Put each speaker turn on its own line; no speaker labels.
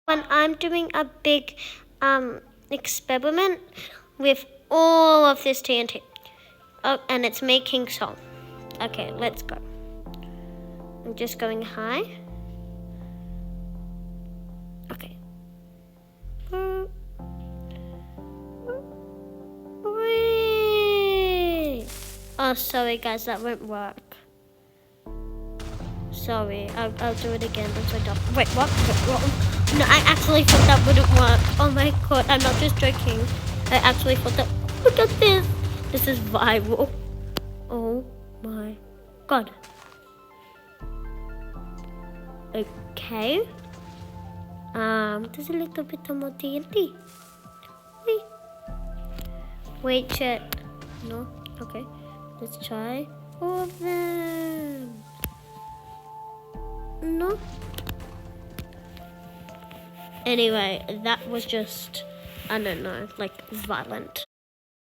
When I'm doing a big experiment with all of this TNT. Oh, and it's making song. Okay, let's go. I'm just going high. Okay. Whee! Oh, sorry guys, that won't work. Sorry, I'll do it again. I'm so dumb. Wait, what? No, I actually thought that wouldn't work. Oh my god, I'm not just joking. I actually thought that. Look at this. This is viral. Oh my god. Okay. There's a little bit more TNT. Wait, chat. No? Okay. Let's try all of them. No? Anyway, that was just, I don't know, like violent.